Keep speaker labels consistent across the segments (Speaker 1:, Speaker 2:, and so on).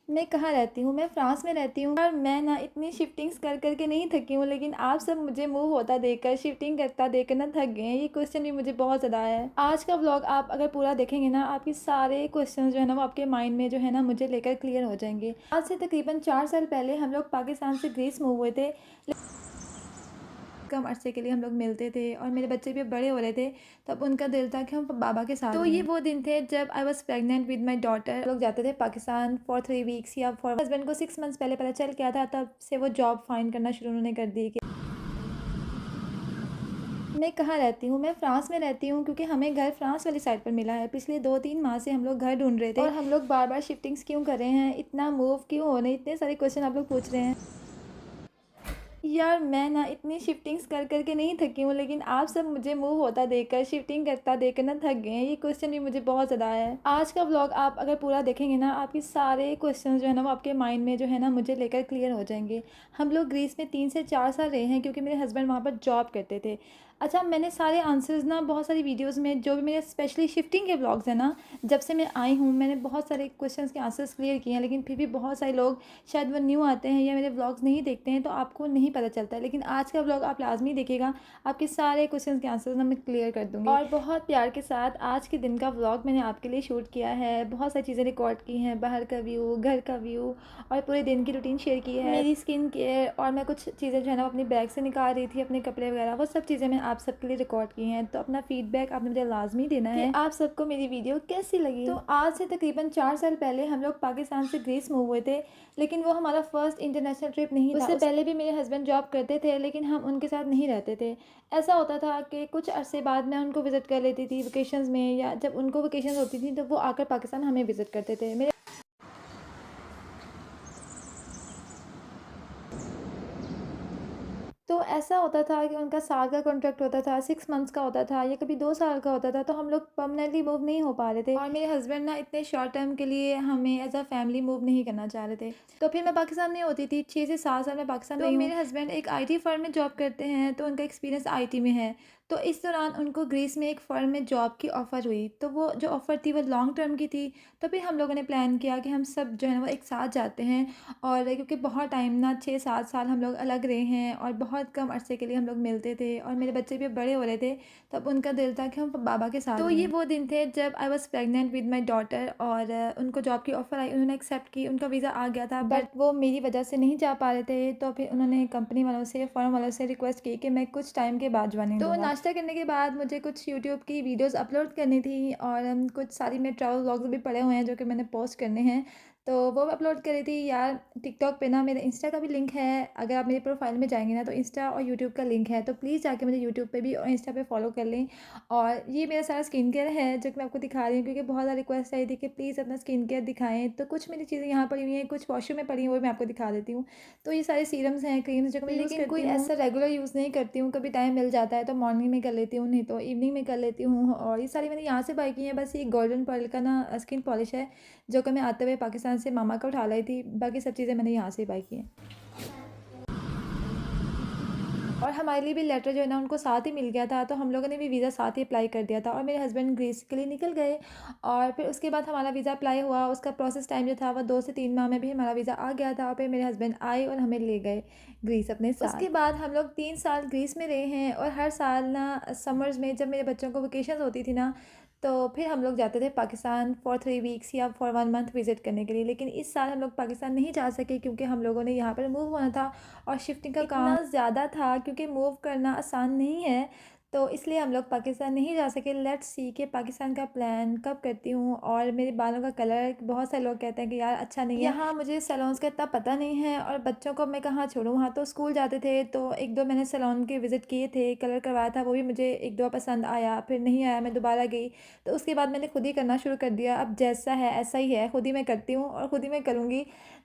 Speaker 1: मैं कहाँ रहती हूँ? मैं फ़्रांस में रहती हूँ और मैं ना इतनी शिफ्टिंग्स कर के नहीं थकी हूँ, लेकिन आप सब मुझे मूव होता देखकर, शिफ्टिंग करता देखकर ना थक गए हैं। ये क्वेश्चन भी मुझे बहुत ज़्यादा आया है। आज का व्लॉग आप अगर पूरा देखेंगे ना, आपके सारे क्वेश्चन जो है ना, वो आपके माइंड में जो है ना, मुझे लेकर क्लियर हो जाएंगे। आज से तकरीबन 4 साल पहले हम लोग पाकिस्तान से ग्रीस मूव हुए थे। कम अरसे के लिए हम लोग मिलते थे और मेरे बच्चे भी बड़े हो रहे थे, तब उनका दिल था कि हम बाबा के साथ ये वो दिन थे जब I was pregnant with my daughter. लोग जाते थे पाकिस्तान फॉर 3 वीक्स या फॉर हस्बैंड को 6 मंथ्स पहले पता चल गया था, तब से वो जॉब फाइंड करना शुरू उन्होंने कर दी कि मैं कहाँ रहती हूँ? मैं फ़्रांस में रहती हूँ, क्योंकि हमें घर फ़्रांस वाली साइड पर मिला है। पिछले 2-3 माह से हम लोग घर ढूंढ रहे थे और हम लोग बार बार शिफ्टिंग्स क्यों कर रहे हैं, इतना मूव क्यों हो रहे हैं, इतने सारे क्वेश्चन आप लोग पूछ रहे हैं। यार मैं ना इतनी शिफ्टिंग्स कर के नहीं थकी हूँ, लेकिन आप सब मुझे मूव होता देखकर, शिफ्टिंग करता देखकर ना थक गए हैं। ये क्वेश्चन भी मुझे बहुत ज़्यादा आया है। आज का व्लॉग आप अगर पूरा देखेंगे ना, आपके सारे क्वेश्चन जो है ना, वो आपके माइंड में जो है ना, मुझे लेकर क्लियर हो जाएंगे। हम लोग ग्रीस में 3 से 4 साल रहे हैं, क्योंकि मेरे हस्बैंड वहाँ पर जॉब करते थे। अच्छा, मैंने सारे आंसर्स ना बहुत सारी वीडियोज़ में, जो भी मेरे स्पेशली शिफ्टिंग के ब्लॉग्स हैं ना, जब से मैं आई हूँ, मैंने बहुत सारे क्वेश्चंस के आंसर्स क्लियर किए हैं, लेकिन फिर भी बहुत सारे लोग शायद वो न्यू आते हैं या मेरे व्लॉग्स नहीं देखते हैं, तो आपको नहीं पता चलता है। लेकिन आज का व्लॉग आप लाजमी देखिएगा, आपके सारे क्वेश्चंस के आंसर्स ना मैं क्लियर कर दूँगी। और बहुत प्यार के साथ आज के दिन का व्लॉग मैंने आपके लिए शूट किया है। बहुत सारी चीज़ें रिकॉर्ड की हैं, बाहर का व्यू, घर का व्यू, और पूरे दिन की रूटीन शेयर की है, मेरी स्किन केयर, और मैं कुछ चीज़ें जो है ना अपनी बैग से निकाल रही थी, अपने कपड़े वगैरह, वो सब चीज़ें मैं आप सबके लिए रिकॉर्ड की हैं। तो अपना फीडबैक आपने मुझे लाजमी देना है कि आप सबको मेरी वीडियो कैसी लगी। तो आज से तकरीबन 4 साल पहले हम लोग पाकिस्तान से ग्रीस मूव हुए थे, लेकिन वो हमारा फर्स्ट इंटरनेशनल ट्रिप नहीं था। उससे पहले भी मेरे हस्बैंड जॉब करते थे, लेकिन हम उनके साथ नहीं रहते थे। ऐसा होता था कि कुछ अरसे बाद मैं उनको विज़िट कर लेती थी वेकेशंस में, या जब उनको वेकेशंस होती थी तो वो आकर पाकिस्तान हमें विज़िट करते थे। मेरे तो ऐसा होता था कि उनका साल का कॉन्ट्रैक्ट होता था, 6 मंथ्स का होता था, या कभी 2 साल का होता था, तो हम लोग परमानेंटली मूव नहीं हो पा रहे थे, और मेरे हस्बैंड ना इतने शॉर्ट टर्म के लिए हमें एज अ फैमिली मूव नहीं करना चाह रहे थे। तो फिर मैं पाकिस्तान में होती थी, 6 से 7 साल में पाकिस्तान रही हूँ। मेरे हस्बैंड एक IT फर्म में जॉब करते हैं, तो उनका एक्सपीरियंस IT में है। तो इस दौरान उनको ग्रीस में एक फ़र्म में जॉब की ऑफ़र हुई, तो वो जो ऑफ़र थी वो लॉन्ग टर्म की थी। तो फिर हम लोगों ने प्लान किया कि हम सब जो है ना वो एक साथ जाते हैं, और क्योंकि बहुत टाइम ना 6-7 साल हम लोग अलग रहे हैं, और बहुत कम अरसे के लिए हम लोग मिलते थे, और मेरे बच्चे भी बड़े हो रहे थे, तब उनका दिल था कि हम बाबा के साथ ये वो दिन थे जब I was pregnant with my daughter, और उनको जॉब की ऑफ़र आई, उन्होंने एक्सेप्ट की, उनका वीज़ा आ गया था, बट वो मेरी वजह से नहीं जा पा रहे थे। तो फिर उन्होंने कंपनी वालों से, फर्म वालों से रिक्वेस्ट की कि मैं कुछ टाइम के बाद ज्वाइनिंग तो नाश्ता करने के बाद मुझे कुछ यूट्यूब की वीडियोस अपलोड करनी थी, और कुछ सारी मेरे ट्रैवल व्लॉग्स भी पड़े हुए हैं जो कि मैंने पोस्ट करने हैं, तो वो अपलोड कर रही थी। यार टिकटॉक पे ना मेरे इंस्टा का भी लिंक है, अगर आप मेरे प्रोफाइल में जाएंगे ना, तो इंस्टा और यूट्यूब का लिंक है, तो प्लीज़ जाके मुझे यूट्यूब पे भी और इंस्टा पे फॉलो कर लें। और ये मेरा सारा स्किन केयर है जो कि मैं आपको दिखा रही हूँ, क्योंकि बहुत ज़्यादा रिक्वेस्ट आई थी कि प्लीज़ अपना स्किन केयर दिखाएं। तो कुछ मेरी चीज़ें यहाँ पड़ी हुई हैं, कुछ वॉशरूम में पड़ी हैं, वो मैं आपको दिखा देती हूँ। तो ये सारे सीरम्स हैं, क्रीम्स जो कि मैं यूज़ करती हूँ, कोई ऐसा रेगुलर यूज़ नहीं करती हूँ। कभी टाइम मिल जाता है तो मॉर्निंग में कर लेती हूँ, नहीं तो इवनिंग में कर लेती हूँ। और ये सारी मैंने यहाँ से बाई की हैं। बस ये गोल्डन पर्ल का ना स्किन पॉलिश है, जो कि मैं आते हुए पाकिस्तान से मामा का उठा लाई थी। बाकी सब चीज़ें मैंने यहाँ से बाई की हैं। और हमारे लिए भी लेटर जो है ना उनको साथ ही मिल गया था, तो हम लोगों ने भी वीज़ा साथ ही अप्लाई कर दिया था, और मेरे हस्बैंड ग्रीस के लिए निकल गए। और फिर उसके बाद हमारा वीज़ा अप्लाई हुआ, उसका प्रोसेस टाइम जो था वो 2 से 3 माह में भी हमारा वीज़ा आ गया था, और फिर मेरे हस्बैंड आए और हमें ले गए ग्रीस अपने साथ। उसके बाद हम लोग 3 साल ग्रीस में रहे हैं, और हर साल ना समर्स में जब मेरे बच्चों को वेकेशन होती थी ना, तो फिर हम लोग जाते थे पाकिस्तान फॉर 3 वीक्स या फॉर 1 मंथ विज़िट करने के लिए। लेकिन इस साल हम लोग पाकिस्तान नहीं जा सके, क्योंकि हम लोगों ने यहाँ पर मूव होना था, और शिफ्टिंग का काम इतना ज़्यादा था, क्योंकि मूव करना आसान नहीं है, तो इसलिए हम लोग पाकिस्तान नहीं जा सके। लेट्स सी कि पाकिस्तान का प्लान कब करती हूँ। और मेरे बालों का कलर, बहुत सारे लोग कहते हैं कि यार अच्छा नहीं है, यहाँ मुझे सैलून्स का इतना पता नहीं है, और बच्चों को मैं कहाँ छोड़ूँ, वहाँ तो स्कूल जाते थे, तो 1-2 मैंने सैलून के विज़िट किए थे, कलर करवाया था, वो भी मुझे 1-2 पसंद आया, फिर नहीं आया, मैं दोबारा गई। तो उसके बाद मैंने खुद ही करना शुरू कर दिया। अब जैसा है ऐसा ही है, खुद ही मैं करती हूँ और खुद ही मैं करूँगी।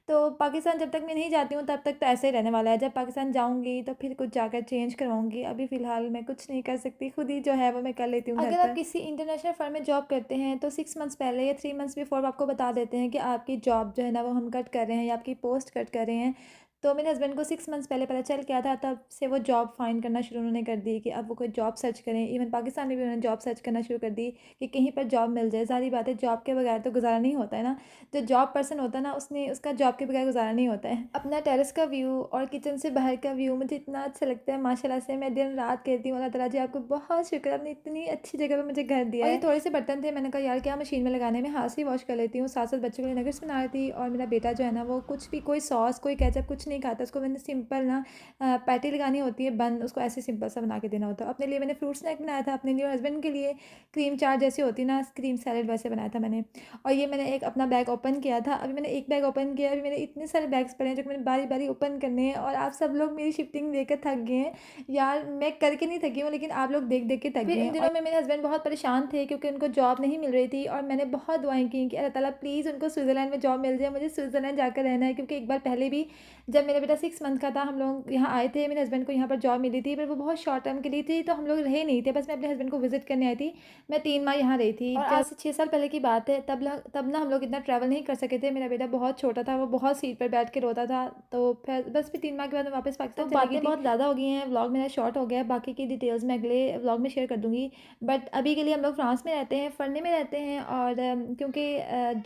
Speaker 1: तो पाकिस्तान जब तक मैं नहीं जाती हूँ तब तक तो ऐसे ही रहने वाला है। जब पाकिस्तान जाऊँगी तो फिर कुछ जाकर चेंज करवाऊँगी। अभी फ़िलहाल मैं कुछ नहीं कर सकती, खुद ही जो है वो मैं कर लेती हूँ घर पर। अगर आप किसी इंटरनेशनल फ़र्म में जॉब करते हैं तो 6 मंथ्स पहले या 3 मंथ्स बिफ़ोर आपको बता देते हैं कि आपकी जॉब जो है ना वो हम कट कर रहे हैं, या आपकी पोस्ट कट कर रहे हैं। तो मेरे हस्बैंड को 6 मंथ्स पहले पता चल गया था, तब से वो जॉब फाइंड करना शुरू उन्होंने कर दी कि अब वो कोई जॉब सर्च करें। इवन पाकिस्तान में भी उन्होंने जॉब सर्च करना शुरू कर दी कि कहीं पर जॉब मिल जाए। सारी बात है, जॉब के बगैर तो गुजारा नहीं होता है ना। जो जॉब पर्सन होता है ना, उसने उसका जॉब के बगैर गुजारा नहीं होता है। अपना टेरेस का व्यू और किचन से बाहर का व्यू मुझे इतना अच्छा लगता है माशाल्लाह से। मैं दिन रात कहती हूँ अल्लाह ताला जी आपको बहुत शुक्र, आपने इतनी अच्छी जगह पे मुझे घर दिया है। और ये थोड़े से बर्तन थे, मैंने कहा यार क्या मशीन में लगाने में, हाथ से ही वॉश कर लेती हूँ। साथ साथ बच्चों के लिए नगेट्स बना रही थी। और मेरा बेटा जो है ना, वो कुछ भी कोई सॉस कोई केचप कुछ नहीं खाता। उसको मैंने सिंपल ना पैटी लगानी होती है बंद, उसको ऐसे सिंपल सा बना के देना होता है। अपने लिए मैंने फ्रूट स्नैक बनाया था, अपने लिए और हस्बैंड के लिए क्रीम चाट जैसी होती है ना, क्रीम सैलेड वैसे बनाया था मैंने। और ये मैंने एक अपना बैग ओपन किया था, अभी मैंने एक बैग ओपन किया, अभी मेरे इतने सारे बैग्स पड़े हैं जो मैंने बारी बारी ओपन करने हैं। और आप सब लोग मेरी शिफ्टिंग देखकर थक गए हैं यार, मैं करके नहीं थकी हूँ लेकिन आप लोग देख देख के थक गए हैं। इन दिनों में मेरे हस्बैंड बहुत परेशान थे क्योंकि उनको जॉब नहीं मिल रही थी। और मैंने बहुत दुआएं की कि अल्लाह ताला प्लीज़ उनको स्विट्ज़रलैंड में जॉब मिल जाए, मुझे स्विट्ज़रलैंड जाकर रहना है। क्योंकि एक बार पहले भी जब मेरा बेटा 6 मंथ का था, हम लोग यहाँ आए थे, मेरे हस्बैंड को यहाँ पर जॉब मिली थी, पर वो बहुत शॉर्ट टर्म के लिए थी, तो हम लोग रहे नहीं थे। बस मैं अपने हस्बैंड को विजिट करने आई थी। मैं 3 माह यहाँ रही थी। और आज से 6 साल पहले की बात है, तब ना हम लोग इतना ट्रैवल नहीं कर सके थे। मेरा बेटा बहुत छोटा था, वो बहुत सीट पर बैठ के रोता था। तो फिर बस फिर 3 माह के बाद मैं वापस पाकिस्तान चली गई थी। बातें बहुत ज़्यादा हो गई हैं, व्लॉग मेरा शॉर्ट हो गया है, बाकी की डिटेल्स मैं अगले व्लॉग में शेयर कर दूँगी। बट अभी के लिए हम लोग फ्रांस में रहते हैं, फरने में रहते हैं। और क्योंकि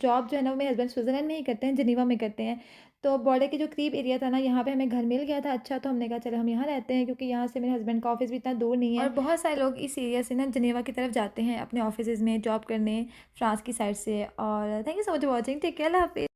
Speaker 1: जॉब जो है ना, वो मेरे हस्बैंड स्विट्ज़रलैंड में ही करते हैं, जिनेवा में करते हैं। तो बॉर्डर के जो करीब एरिया था ना, यहाँ पे हमें घर मिल गया था अच्छा, तो हमने कहा चलो हम यहाँ रहते हैं, क्योंकि यहाँ से मेरे हस्बैंड का ऑफिस भी इतना दूर नहीं है। और बहुत सारे लोग इस एरिया से ना जिनेवा की तरफ जाते हैं अपने ऑफिस में जॉब करने, फ्रांस की साइड से। और thank you so much for watching, take care, अल्लाह हाफिज़।